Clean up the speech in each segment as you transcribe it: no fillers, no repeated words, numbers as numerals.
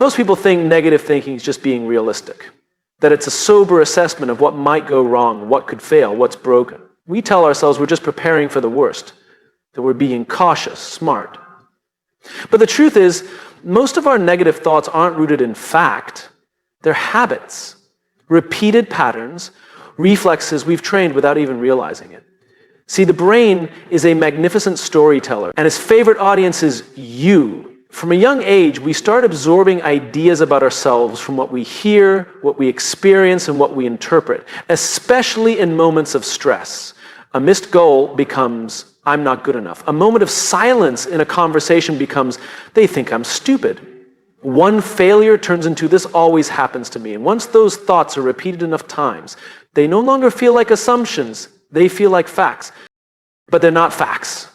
Most people think negative thinking is just being realistic, that it's a sober assessment of what might go wrong, what could fail, what's broken. We tell ourselves we're just preparing for the worst, that we're being cautious, smart. But the truth is, most of our negative thoughts aren't rooted in fact. They're habits, repeated patterns, reflexes we've trained without even realizing it. See, the brain is a magnificent storyteller, and its favorite audience is you. From a young age, we start absorbing ideas about ourselves from what we hear, what we experience, and what we interpret, especially in moments of stress. A missed goal becomes, I'm not good enough. A moment of silence in a conversation becomes, they think I'm stupid. One failure turns into, this always happens to me. And once those thoughts are repeated enough times, they no longer feel like assumptions, they feel like facts. But they're not facts.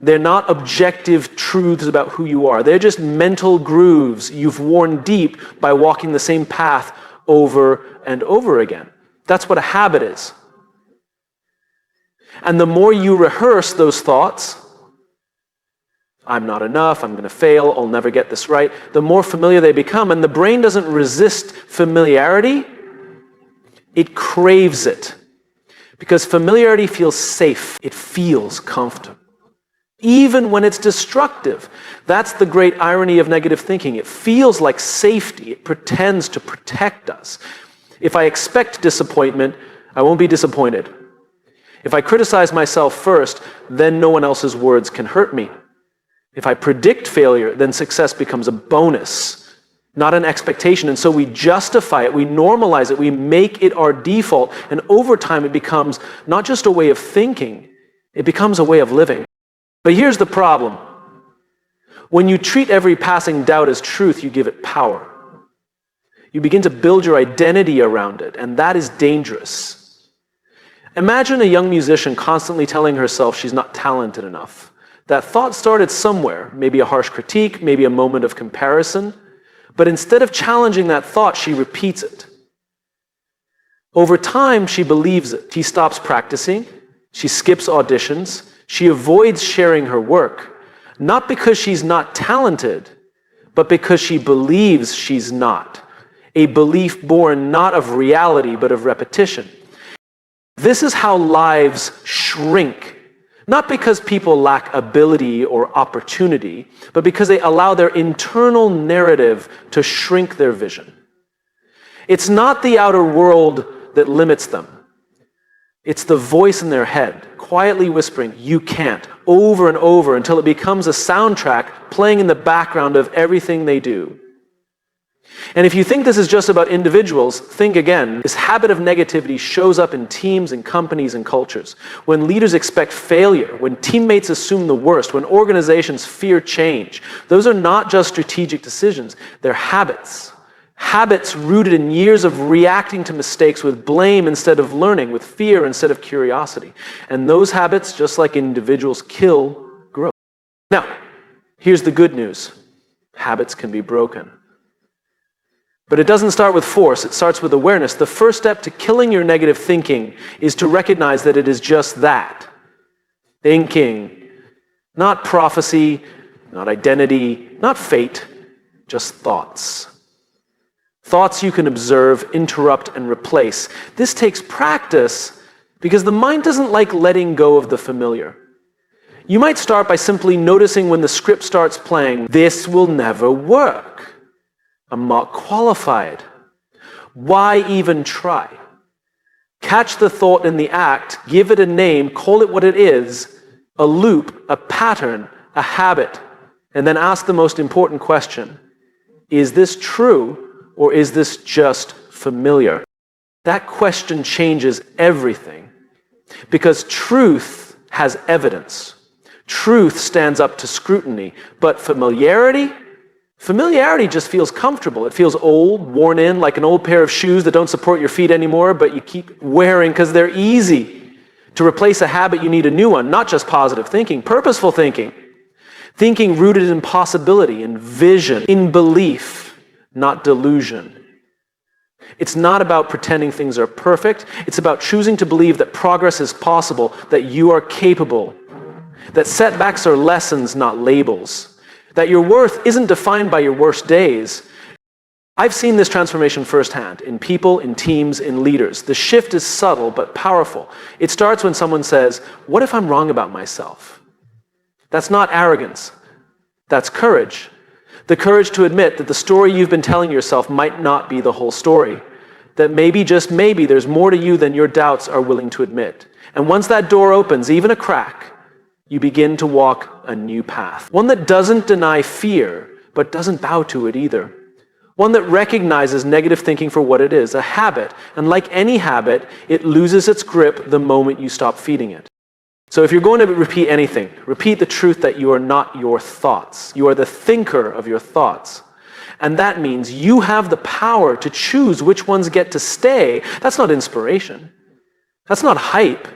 They're not objective truths about who you are. They're just mental grooves you've worn deep by walking the same path over and over again. That's what a habit is. And the more you rehearse those thoughts, I'm not enough, I'm going to fail, I'll never get this right, the more familiar they become. And the brain doesn't resist familiarity, it craves it. Because familiarity feels safe, it feels comfortable. Even when it's destructive. That's the great irony of negative thinking. It feels like safety. It pretends to protect us. If I expect disappointment, I won't be disappointed. If I criticize myself first, then no one else's words can hurt me. If I predict failure, then success becomes a bonus, not an expectation. And so we justify it, we normalize it, we make it our default. And over time, it becomes not just a way of thinking, it becomes a way of living. But here's the problem. When you treat every passing doubt as truth, you give it power. You begin to build your identity around it, and that is dangerous. Imagine a young musician constantly telling herself she's not talented enough. That thought started somewhere, maybe a harsh critique, maybe a moment of comparison, but instead of challenging that thought, she repeats it. Over time, she believes it. She stops practicing, she skips auditions, she avoids sharing her work, not because she's not talented, but because she believes she's not. A belief born not of reality, but of repetition. This is how lives shrink. Not because people lack ability or opportunity, but because they allow their internal narrative to shrink their vision. It's not the outer world that limits them. It's the voice in their head, quietly whispering, you can't, over and over until it becomes a soundtrack playing in the background of everything they do. And if you think this is just about individuals, think again. This habit of negativity shows up in teams and companies and cultures. When leaders expect failure, when teammates assume the worst, when organizations fear change, those are not just strategic decisions, they're habits. Habits rooted in years of reacting to mistakes with blame instead of learning, with fear instead of curiosity. And those habits, just like individuals, kill growth. Now, here's the good news. Habits can be broken. But it doesn't start with force, it starts with awareness. The first step to killing your negative thinking is to recognize that it is just that. Thinking. Not prophecy, not identity, not fate, just thoughts. Thoughts you can observe, interrupt, and replace. This takes practice because the mind doesn't like letting go of the familiar. You might start by simply noticing when the script starts playing, this will never work. I'm not qualified. Why even try? Catch the thought in the act, give it a name, call it what it is, a loop, a pattern, a habit, and then ask the most important question. Is this true or is this just familiar? That question changes everything because truth has evidence. Truth stands up to scrutiny, but familiarity just feels comfortable. It feels old, worn in, like an old pair of shoes that don't support your feet anymore, but you keep wearing because they're easy. To replace a habit, you need a new one, not just positive thinking, purposeful thinking. Thinking rooted in possibility, in vision, in belief, not delusion. It's not about pretending things are perfect. It's about choosing to believe that progress is possible, that you are capable, that setbacks are lessons, not labels. That your worth isn't defined by your worst days. I've seen this transformation firsthand in people, in teams, in leaders. The shift is subtle but powerful. It starts when someone says, "What if I'm wrong about myself?" That's not arrogance. That's courage. The courage to admit that the story you've been telling yourself might not be the whole story. That maybe, just maybe, there's more to you than your doubts are willing to admit. And once that door opens, even a crack, you begin to walk a new path. One that doesn't deny fear, but doesn't bow to it either. One that recognizes negative thinking for what it is, a habit. And like any habit, it loses its grip the moment you stop feeding it. So if you're going to repeat anything, repeat the truth that you are not your thoughts. You are the thinker of your thoughts. And that means you have the power to choose which ones get to stay. That's not inspiration. That's not hype.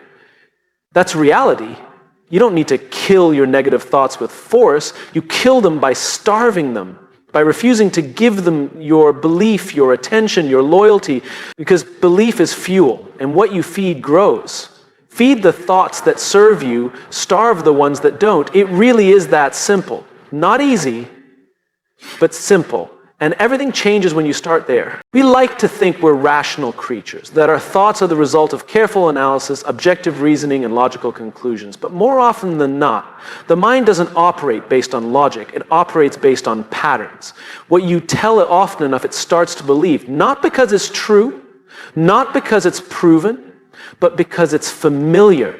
That's reality. You don't need to kill your negative thoughts with force. You kill them by starving them, by refusing to give them your belief, your attention, your loyalty, because belief is fuel, and what you feed grows. Feed the thoughts that serve you, starve the ones that don't. It really is that simple. Not easy, but simple. And everything changes when you start there. We like to think we're rational creatures, that our thoughts are the result of careful analysis, objective reasoning, and logical conclusions. But more often than not, the mind doesn't operate based on logic. It operates based on patterns. What you tell it often enough, it starts to believe, not because it's true, not because it's proven, but because it's familiar.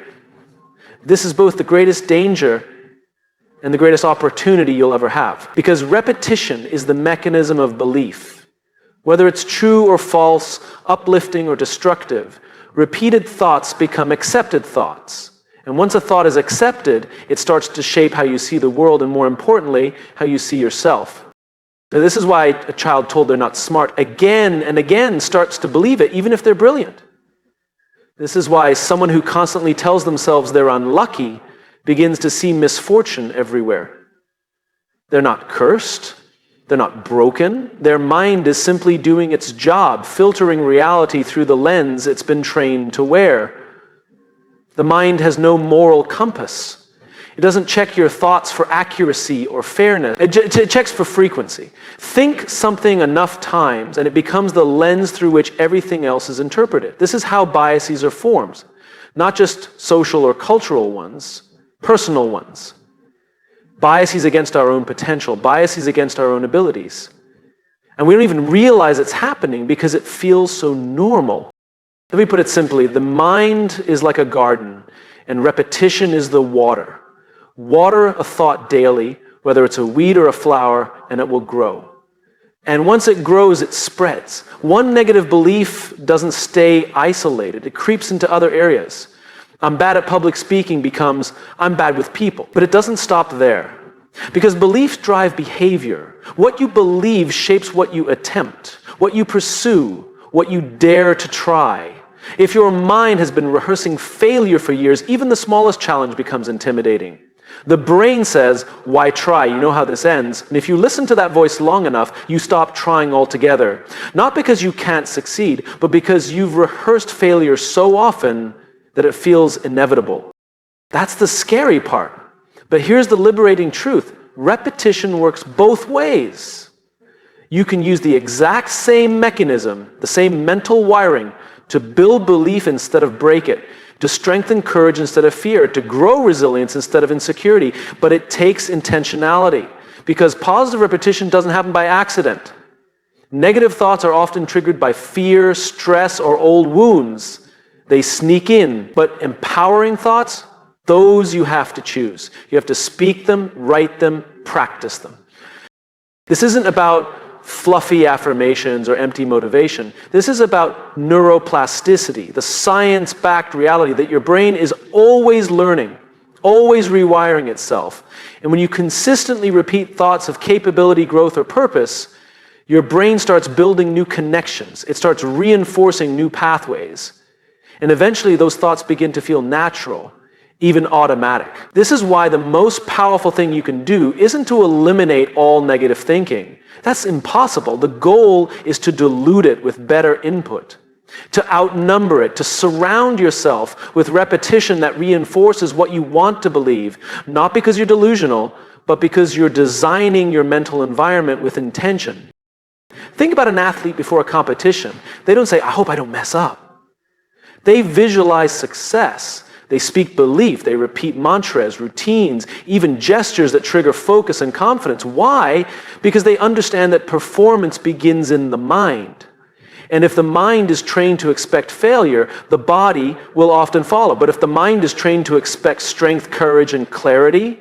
This is both the greatest danger and the greatest opportunity you'll ever have. Because repetition is the mechanism of belief. Whether it's true or false, uplifting or destructive, repeated thoughts become accepted thoughts. And once a thought is accepted, it starts to shape how you see the world and, more importantly, how you see yourself. Now, this is why a child told they're not smart again and again starts to believe it, even if they're brilliant. This is why someone who constantly tells themselves they're unlucky begins to see misfortune everywhere. They're not cursed. They're not broken. Their mind is simply doing its job, filtering reality through the lens it's been trained to wear. The mind has no moral compass. It doesn't check your thoughts for accuracy or fairness. It checks for frequency. Think something enough times and it becomes the lens through which everything else is interpreted. This is how biases are formed. Not just social or cultural ones, personal ones. Biases against our own potential, biases against our own abilities. And we don't even realize it's happening because it feels so normal. Let me put it simply, the mind is like a garden and repetition is the water. Water a thought daily, whether it's a weed or a flower, and it will grow. And once it grows, it spreads. One negative belief doesn't stay isolated. It creeps into other areas. I'm bad at public speaking becomes, I'm bad with people. But it doesn't stop there. Because beliefs drive behavior. What you believe shapes what you attempt, what you pursue, what you dare to try. If your mind has been rehearsing failure for years, even the smallest challenge becomes intimidating. The brain says, why try? You know how this ends. And if you listen to that voice long enough, you stop trying altogether. Not because you can't succeed, but because you've rehearsed failure so often that it feels inevitable. That's the scary part. But here's the liberating truth. Repetition works both ways. You can use the exact same mechanism, the same mental wiring, to build belief instead of break it, to strengthen courage instead of fear, to grow resilience instead of insecurity. But it takes intentionality, because positive repetition doesn't happen by accident. Negative thoughts are often triggered by fear, stress, or old wounds. They sneak in. But empowering thoughts, those you have to choose. You have to speak them, write them, practice them. This isn't about fluffy affirmations or empty motivation. This is about neuroplasticity, the science-backed reality that your brain is always learning, always rewiring itself. And when you consistently repeat thoughts of capability, growth, or purpose, your brain starts building new connections. It starts reinforcing new pathways. And eventually those thoughts begin to feel natural, even automatic. This is why the most powerful thing you can do isn't to eliminate all negative thinking. That's impossible. The goal is to dilute it with better input, to outnumber it, to surround yourself with repetition that reinforces what you want to believe, not because you're delusional, but because you're designing your mental environment with intention. Think about an athlete before a competition. They don't say, I hope I don't mess up. They visualize success. They speak belief. They repeat mantras, routines, even gestures that trigger focus and confidence. Why? Because they understand that performance begins in the mind. And if the mind is trained to expect failure, the body will often follow. But if the mind is trained to expect strength, courage, and clarity,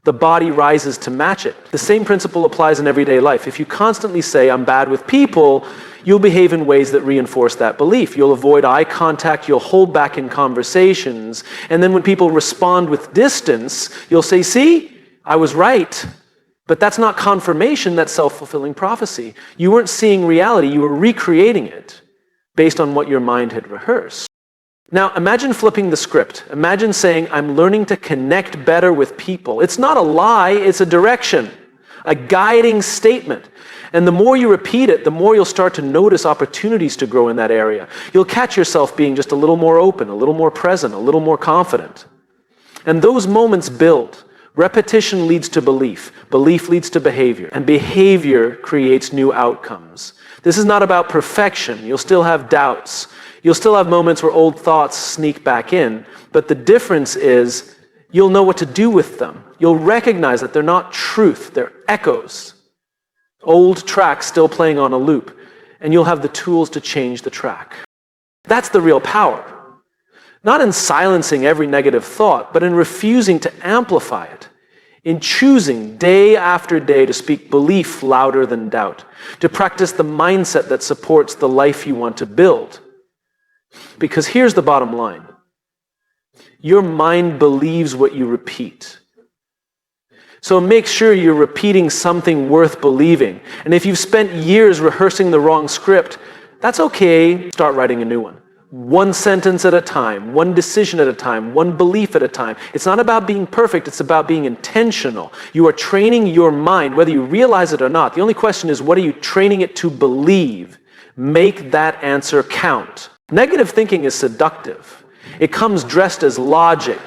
the body rises to match it. The same principle applies in everyday life. If you constantly say, I'm bad with people, you'll behave in ways that reinforce that belief. You'll avoid eye contact, you'll hold back in conversations, and then when people respond with distance, you'll say, see, I was right. But that's not confirmation, that's self-fulfilling prophecy. You weren't seeing reality, you were recreating it based on what your mind had rehearsed. Now, imagine flipping the script. Imagine saying, I'm learning to connect better with people. It's not a lie, it's a direction, a guiding statement. And the more you repeat it, the more you'll start to notice opportunities to grow in that area. You'll catch yourself being just a little more open, a little more present, a little more confident. And those moments build. Repetition leads to belief. Belief leads to behavior. And behavior creates new outcomes. This is not about perfection. You'll still have doubts. You'll still have moments where old thoughts sneak back in. But the difference is you'll know what to do with them. You'll recognize that they're not truth. They're echoes. Old tracks still playing on a loop. And you'll have the tools to change the track. That's the real power. Not in silencing every negative thought, but in refusing to amplify it. In choosing day after day to speak belief louder than doubt. To practice the mindset that supports the life you want to build. Because here's the bottom line. Your mind believes what you repeat. So make sure you're repeating something worth believing. And if you've spent years rehearsing the wrong script, that's okay. Start writing a new one. One sentence at a time, one decision at a time, one belief at a time. It's not about being perfect, it's about being intentional. You are training your mind, whether you realize it or not. The only question is, what are you training it to believe? Make that answer count. Negative thinking is seductive. It comes dressed as logic,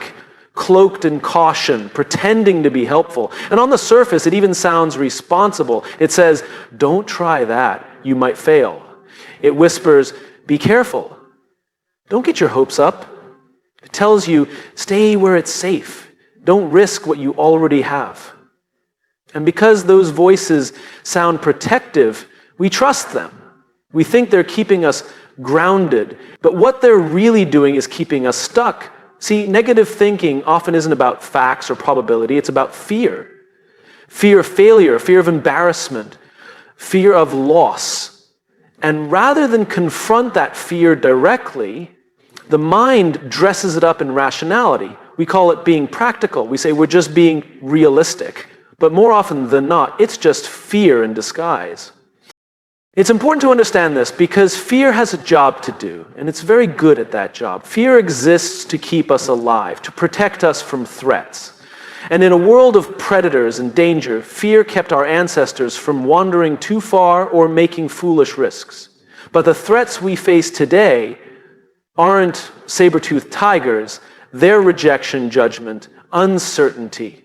cloaked in caution, pretending to be helpful. And on the surface, it even sounds responsible. It says, don't try that, you might fail. It whispers, be careful. Don't get your hopes up. It tells you, stay where it's safe. Don't risk what you already have. And because those voices sound protective, we trust them. We think they're keeping us grounded. But what they're really doing is keeping us stuck. See, negative thinking often isn't about facts or probability. It's about fear. Fear of failure, fear of embarrassment, fear of loss. And rather than confront that fear directly, the mind dresses it up in rationality. We call it being practical. We say we're just being realistic. But more often than not, it's just fear in disguise. It's important to understand this because fear has a job to do, and it's very good at that job. Fear exists to keep us alive, to protect us from threats. And in a world of predators and danger, fear kept our ancestors from wandering too far or making foolish risks. But the threats we face today aren't saber-toothed tigers, they're rejection, judgment, uncertainty.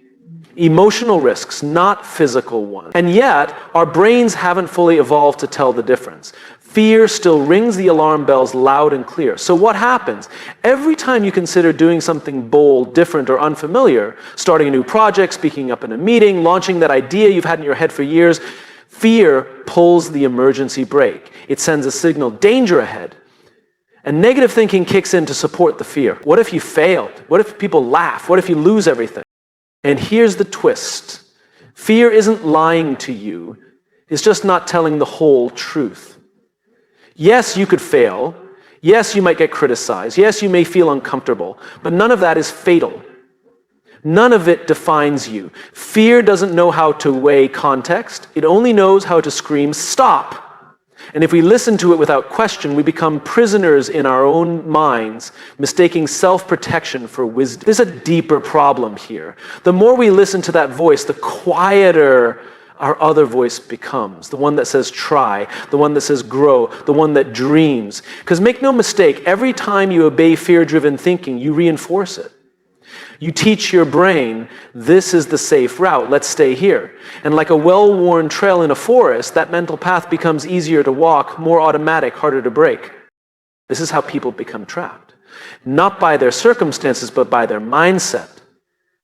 Emotional risks, not physical ones. And yet, our brains haven't fully evolved to tell the difference. Fear still rings the alarm bells loud and clear. So what happens? Every time you consider doing something bold, different, or unfamiliar, starting a new project, speaking up in a meeting, launching that idea you've had in your head for years, fear pulls the emergency brake. It sends a signal, danger ahead. And negative thinking kicks in to support the fear. What if you failed? What if people laugh? What if you lose everything? And here's the twist. Fear isn't lying to you. It's just not telling the whole truth. Yes, you could fail. Yes, you might get criticized. Yes, you may feel uncomfortable. But none of that is fatal. None of it defines you. Fear doesn't know how to weigh context. It only knows how to scream, stop. And if we listen to it without question, we become prisoners in our own minds, mistaking self-protection for wisdom. There's a deeper problem here. The more we listen to that voice, the quieter our other voice becomes. The one that says try, the one that says grow, the one that dreams. Because make no mistake, every time you obey fear-driven thinking, you reinforce it. You teach your brain, this is the safe route, let's stay here. And like a well-worn trail in a forest, that mental path becomes easier to walk, more automatic, harder to break. This is how people become trapped. Not by their circumstances, but by their mindset.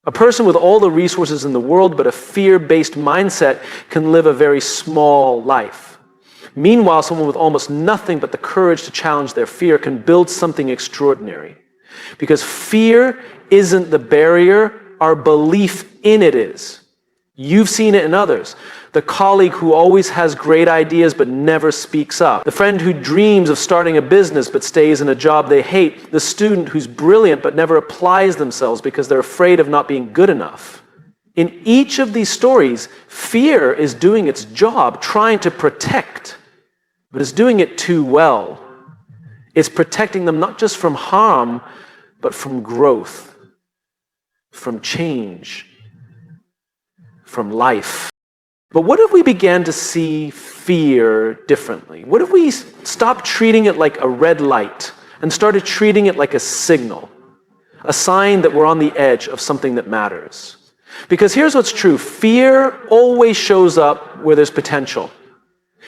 A person with all the resources in the world, but a fear-based mindset, can live a very small life. Meanwhile, someone with almost nothing but the courage to challenge their fear can build something extraordinary. Because fear isn't the barrier, our belief in it is. You've seen it in others. The colleague who always has great ideas but never speaks up. The friend who dreams of starting a business but stays in a job they hate. The student who's brilliant but never applies themselves because they're afraid of not being good enough. In each of these stories, fear is doing its job, trying to protect, but it's doing it too well. It's protecting them not just from harm, but from growth, from change, from life. But what if we began to see fear differently? What if we stopped treating it like a red light and started treating it like a signal, a sign that we're on the edge of something that matters? Because here's what's true. Fear always shows up where there's potential.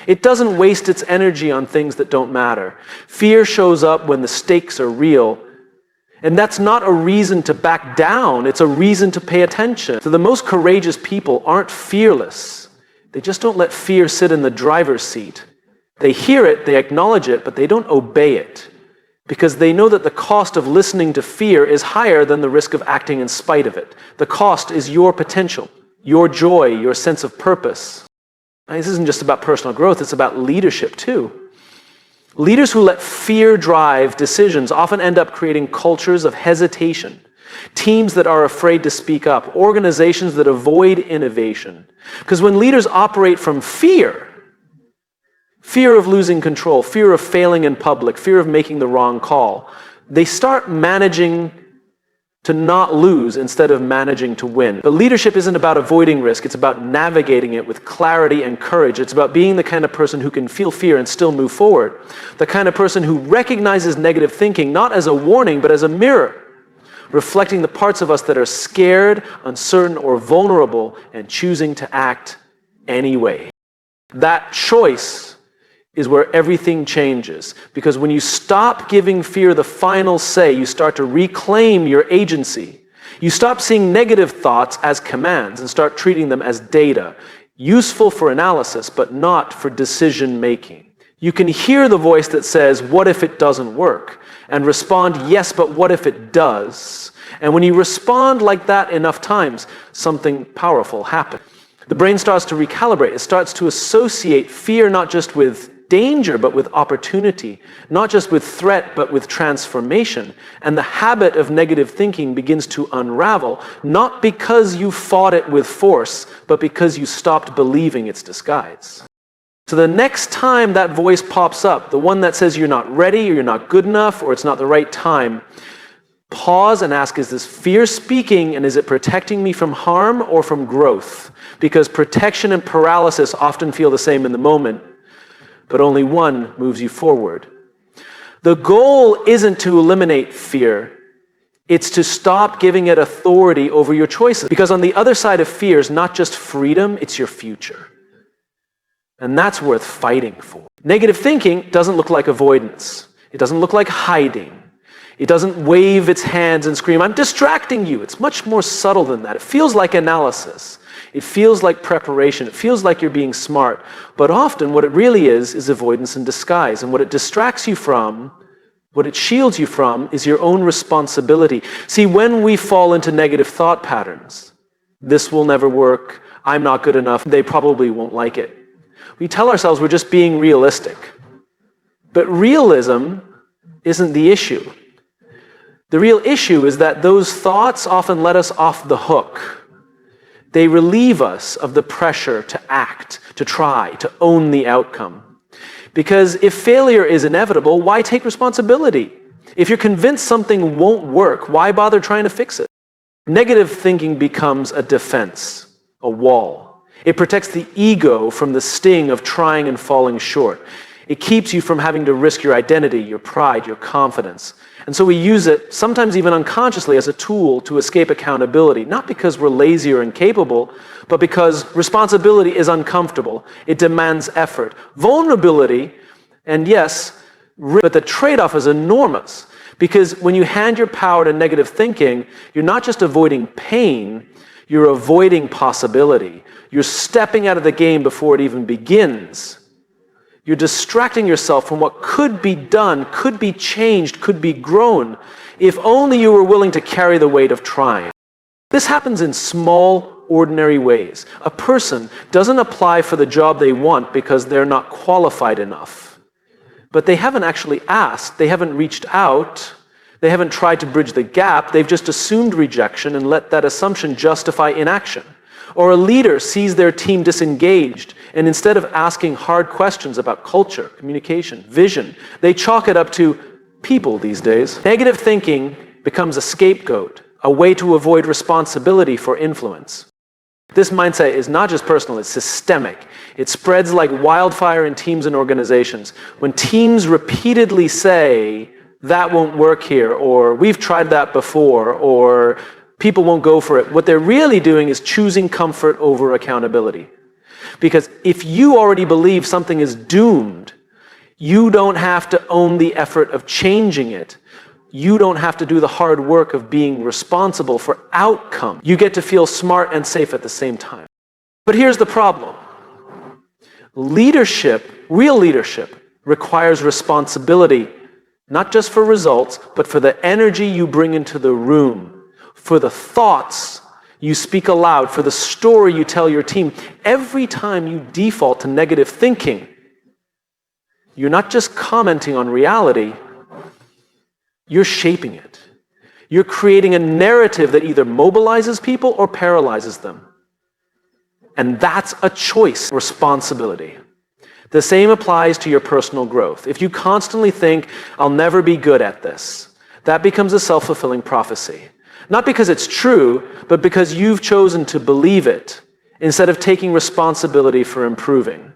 It doesn't waste its energy on things that don't matter. Fear shows up when the stakes are real. And that's not a reason to back down. It's a reason to pay attention. So the most courageous people aren't fearless. They just don't let fear sit in the driver's seat. They hear it, they acknowledge it, but they don't obey it. Because they know that the cost of listening to fear is higher than the risk of acting in spite of it. The cost is your potential, your joy, your sense of purpose. Now, this isn't just about personal growth, it's about leadership too. Leaders who let fear drive decisions often end up creating cultures of hesitation, teams that are afraid to speak up, organizations that avoid innovation. Because when leaders operate from fear of losing control, fear of failing in public, fear of making the wrong call, they start managing to not lose instead of managing to win. But leadership isn't about avoiding risk, it's about navigating it with clarity and courage. It's about being the kind of person who can feel fear and still move forward. The kind of person who recognizes negative thinking not as a warning, but as a mirror, reflecting the parts of us that are scared, uncertain, or vulnerable, and choosing to act anyway. That choice is where everything changes. Because when you stop giving fear the final say, you start to reclaim your agency. You stop seeing negative thoughts as commands and start treating them as data, useful for analysis, but not for decision making. You can hear the voice that says, what if it doesn't work? And respond, yes, but what if it does? And when you respond like that enough times, something powerful happens. The brain starts to recalibrate. It starts to associate fear not just with danger, but with opportunity, not just with threat, but with transformation. And the habit of negative thinking begins to unravel, not because you fought it with force, but because you stopped believing its disguise. So the next time that voice pops up, the one that says you're not ready, or you're not good enough, or it's not the right time, pause and ask, is this fear speaking, and is it protecting me from harm or from growth? Because protection and paralysis often feel the same in the moment, but only one moves you forward. The goal isn't to eliminate fear. It's to stop giving it authority over your choices. Because on the other side of fear is not just freedom, it's your future. And that's worth fighting for. Negative thinking doesn't look like avoidance. It doesn't look like hiding. It doesn't wave its hands and scream, I'm distracting you. It's much more subtle than that. It feels like analysis. It feels like preparation. It feels like you're being smart. But often what it really is avoidance in disguise. And what it distracts you from, what it shields you from, is your own responsibility. See, when we fall into negative thought patterns, this will never work, I'm not good enough, they probably won't like it. We tell ourselves we're just being realistic. But realism isn't the issue. The real issue is that those thoughts often let us off the hook. They relieve us of the pressure to act, to try, to own the outcome. Because if failure is inevitable, why take responsibility? If you're convinced something won't work, why bother trying to fix it? Negative thinking becomes a defense, a wall. It protects the ego from the sting of trying and falling short. It keeps you from having to risk your identity, your pride, your confidence. And so we use it, sometimes even unconsciously, as a tool to escape accountability, not because we're lazy or incapable, but because responsibility is uncomfortable. It demands effort. Vulnerability, and yes, but the trade-off is enormous. Because when you hand your power to negative thinking, you're not just avoiding pain, you're avoiding possibility. You're stepping out of the game before it even begins. You're distracting yourself from what could be done, could be changed, could be grown, if only you were willing to carry the weight of trying. This happens in small, ordinary ways. A person doesn't apply for the job they want because they're not qualified enough. But they haven't actually asked, they haven't reached out, they haven't tried to bridge the gap, they've just assumed rejection and let that assumption justify inaction. Or a leader sees their team disengaged, and instead of asking hard questions about culture, communication, vision, they chalk it up to people these days. Negative thinking becomes a scapegoat, a way to avoid responsibility for influence. This mindset is not just personal, it's systemic. It spreads like wildfire in teams and organizations. When teams repeatedly say, that won't work here, or we've tried that before, or people won't go for it, what they're really doing is choosing comfort over accountability. Because if you already believe something is doomed, you don't have to own the effort of changing it. You don't have to do the hard work of being responsible for outcome. You get to feel smart and safe at the same time. But here's the problem. Leadership, real leadership, requires responsibility, not just for results, but for the energy you bring into the room, for the thoughts you speak aloud, for the story you tell your team. Every time you default to negative thinking, you're not just commenting on reality, you're shaping it. You're creating a narrative that either mobilizes people or paralyzes them. And that's a choice, responsibility. The same applies to your personal growth. If you constantly think, I'll never be good at this, that becomes a self-fulfilling prophecy. Not because it's true, but because you've chosen to believe it instead of taking responsibility for improving.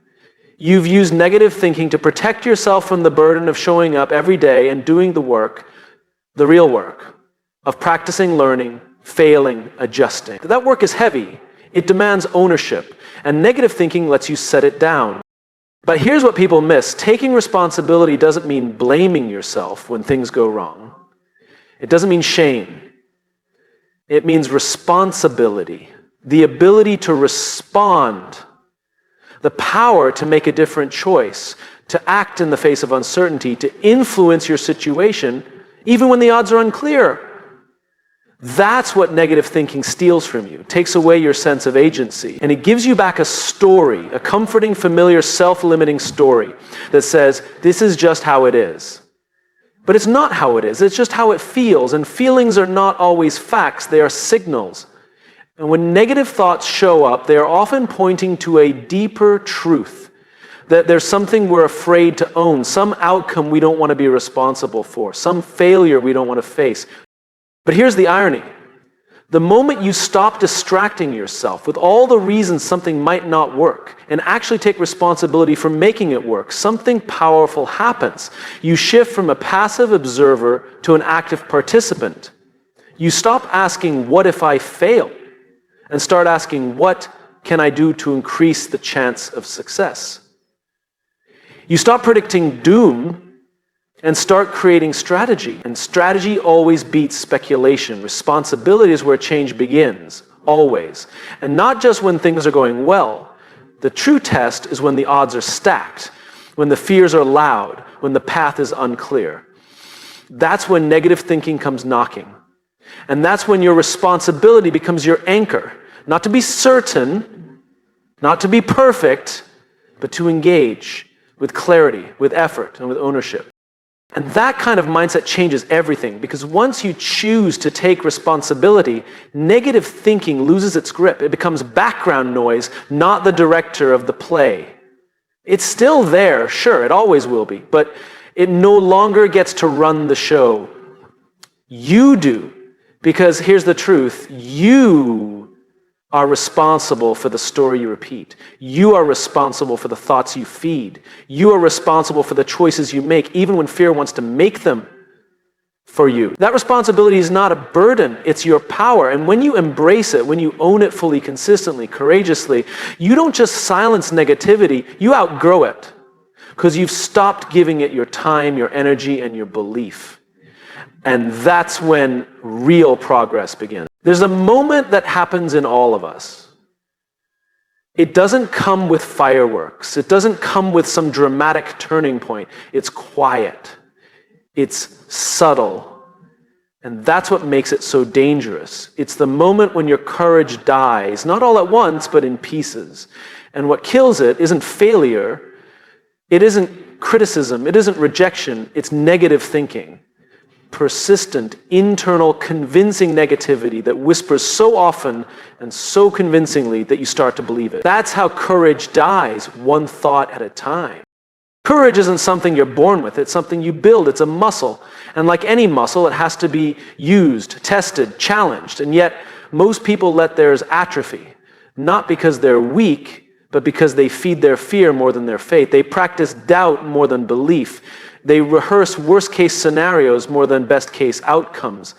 You've used negative thinking to protect yourself from the burden of showing up every day and doing the work, the real work, of practicing, learning, failing, adjusting. That work is heavy. It demands ownership, and negative thinking lets you set it down. But here's what people miss. Taking responsibility doesn't mean blaming yourself when things go wrong. It doesn't mean shame. It means responsibility, the ability to respond, the power to make a different choice, to act in the face of uncertainty, to influence your situation, even when the odds are unclear. That's what negative thinking steals from you. It takes away your sense of agency. And it gives you back a story, a comforting, familiar, self-limiting story that says, this is just how it is. But it's not how it is. It's just how it feels. And feelings are not always facts. They are signals. And when negative thoughts show up, they are often pointing to a deeper truth. That there's something we're afraid to own, some outcome we don't want to be responsible for, some failure we don't want to face. But here's the irony. The moment you stop distracting yourself with all the reasons something might not work and actually take responsibility for making it work, something powerful happens. You shift from a passive observer to an active participant. You stop asking, what if I fail? And start asking, what can I do to increase the chance of success? You stop predicting doom and start creating strategy. And strategy always beats speculation. Responsibility is where change begins, always. And not just when things are going well. The true test is when the odds are stacked, when the fears are loud, when the path is unclear. That's when negative thinking comes knocking. And that's when your responsibility becomes your anchor. Not to be certain, not to be perfect, but to engage with clarity, with effort, and with ownership. And that kind of mindset changes everything, because once you choose to take responsibility, negative thinking loses its grip. It becomes background noise, not the director of the play. It's still there, sure, it always will be, but it no longer gets to run the show. You do, because here's the truth, you are responsible for the story you repeat. You are responsible for the thoughts you feed. You are responsible for the choices you make, even when fear wants to make them for you. That responsibility is not a burden, it's your power. And when you embrace it, when you own it fully, consistently, courageously, you don't just silence negativity, you outgrow it. Because you've stopped giving it your time, your energy, and your belief. And that's when real progress begins. There's a moment that happens in all of us. It doesn't come with fireworks. It doesn't come with some dramatic turning point. It's quiet. It's subtle. And that's what makes it so dangerous. It's the moment when your courage dies, not all at once, but in pieces. And what kills it isn't failure. It isn't criticism. It isn't rejection. It's negative thinking. Persistent, internal, convincing negativity that whispers so often and so convincingly that you start to believe it. That's how courage dies, one thought at a time. Courage isn't something you're born with. It's something you build. It's a muscle. And like any muscle, it has to be used, tested, challenged. And yet, most people let theirs atrophy, not because they're weak, but because they feed their fear more than their faith. They practice doubt more than belief. They rehearse worst-case scenarios more than best-case outcomes.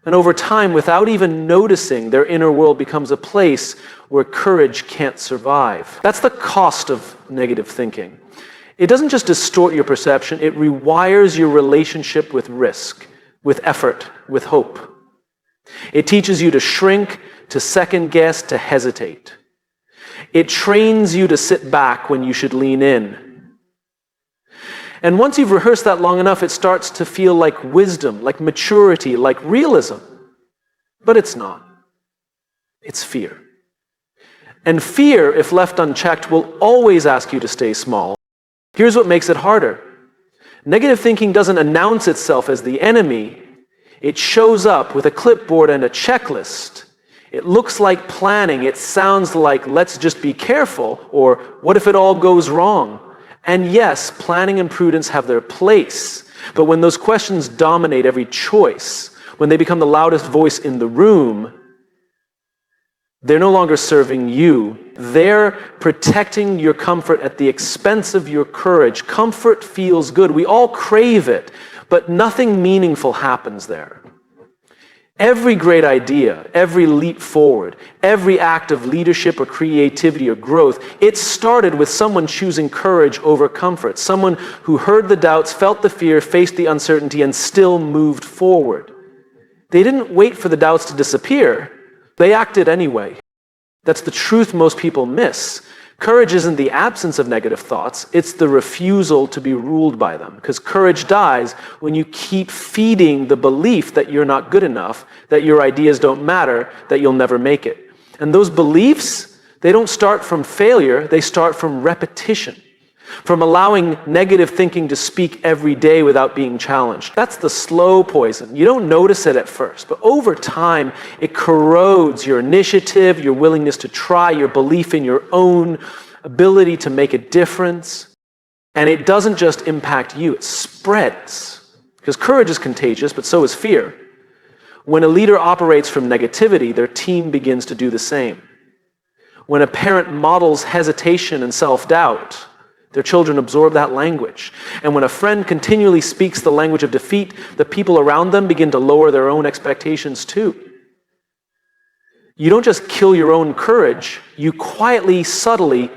And over time, without even noticing, their inner world becomes a place where courage can't survive. That's the cost of negative thinking. It doesn't just distort your perception, it rewires your relationship with risk, with effort, with hope. It teaches you to shrink, to second-guess, to hesitate. It trains you to sit back when you should lean in. And once you've rehearsed that long enough, it starts to feel like wisdom, like maturity, like realism. But it's not. It's fear. And fear, if left unchecked, will always ask you to stay small. Here's what makes it harder. Negative thinking doesn't announce itself as the enemy. It shows up with a clipboard and a checklist. It looks like planning. It sounds like, let's just be careful, or what if it all goes wrong? And yes, planning and prudence have their place. But when those questions dominate every choice, when they become the loudest voice in the room, they're no longer serving you. They're protecting your comfort at the expense of your courage. Comfort feels good. We all crave it, but nothing meaningful happens there. Every great idea, every leap forward, every act of leadership or creativity or growth, it started with someone choosing courage over comfort. Someone who heard the doubts, felt the fear, faced the uncertainty, and still moved forward. They didn't wait for the doubts to disappear. They acted anyway. That's the truth most people miss. Courage isn't the absence of negative thoughts, it's the refusal to be ruled by them. Because courage dies when you keep feeding the belief that you're not good enough, that your ideas don't matter, that you'll never make it. And those beliefs, they don't start from failure, they start from repetition. From allowing negative thinking to speak every day without being challenged. That's the slow poison. You don't notice it at first, but over time, it corrodes your initiative, your willingness to try, your belief in your own ability to make a difference. And it doesn't just impact you, it spreads. Because courage is contagious, but so is fear. When a leader operates from negativity, their team begins to do the same. When a parent models hesitation and self-doubt, their children absorb that language. And when a friend continually speaks the language of defeat, the people around them begin to lower their own expectations too. You don't just kill your own courage, you quietly, subtly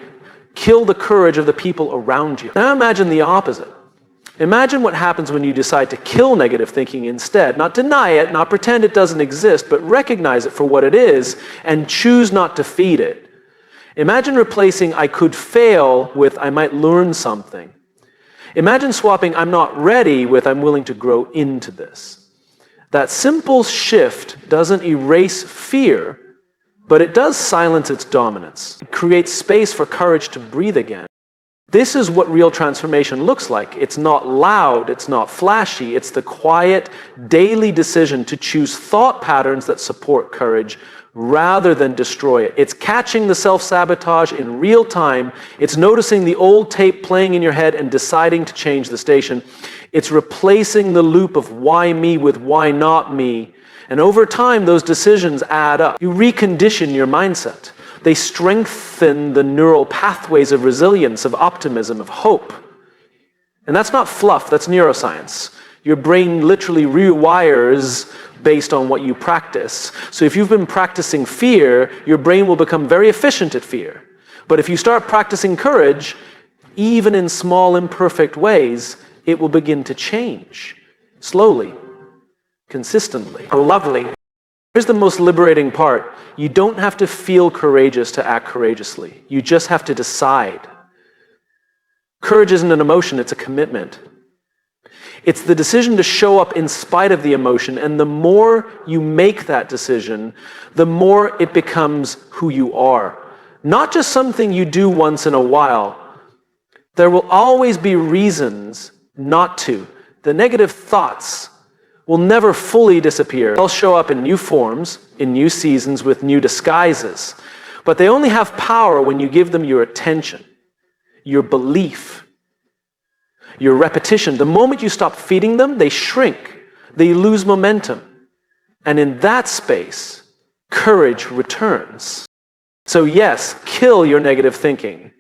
kill the courage of the people around you. Now imagine the opposite. Imagine what happens when you decide to kill negative thinking instead. Not deny it, not pretend it doesn't exist, but recognize it for what it is and choose not to feed it. Imagine replacing I could fail with I might learn something. Imagine swapping I'm not ready with I'm willing to grow into this. That simple shift doesn't erase fear, but it does silence its dominance. It creates space for courage to breathe again. This is what real transformation looks like. It's not loud, it's not flashy, it's the quiet, daily decision to choose thought patterns that support courage rather than destroy it. It's catching the self-sabotage in real time. It's noticing the old tape playing in your head and deciding to change the station. It's replacing the loop of why me with why not me And over time, those decisions add up. You recondition your mindset. They strengthen the neural pathways of resilience, of optimism, of hope. And that's not fluff, that's neuroscience. Your brain literally rewires based on what you practice. So if you've been practicing fear, your brain will become very efficient at fear. But if you start practicing courage, even in small, imperfect ways, it will begin to change. Slowly. Consistently. Lovely. Here's the most liberating part. You don't have to feel courageous to act courageously. You just have to decide. Courage isn't an emotion, it's a commitment. It's the decision to show up in spite of the emotion, and the more you make that decision, the more it becomes who you are. Not just something you do once in a while. There will always be reasons not to. The negative thoughts will never fully disappear. They'll show up in new forms, in new seasons, with new disguises. But they only have power when you give them your attention, your belief, your repetition. The moment you stop feeding them, they shrink. They lose momentum. And in that space, courage returns. So yes, kill your negative thinking.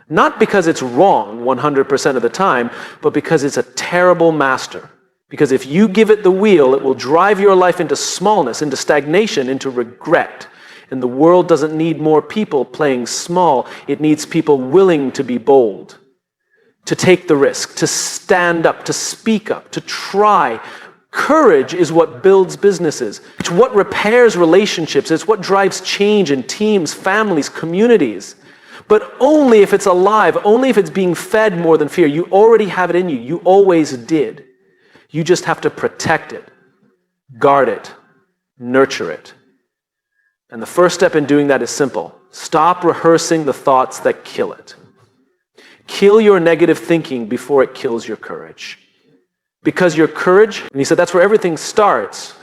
Not because it's wrong 100% of the time, but because it's a terrible master. Because if you give it the wheel, it will drive your life into smallness, into stagnation, into regret. And the world doesn't need more people playing small. It needs people willing to be bold, to take the risk, to stand up, to speak up, to try. Courage is what builds businesses. It's what repairs relationships. It's what drives change in teams, families, communities. But only if it's alive, only if it's being fed more than fear. You already have it in you. You always did. You just have to protect it, guard it, nurture it. And the first step in doing that is simple. Stop rehearsing the thoughts that kill it. Kill your negative thinking before it kills your courage. Because your courage, and he said that's where everything starts.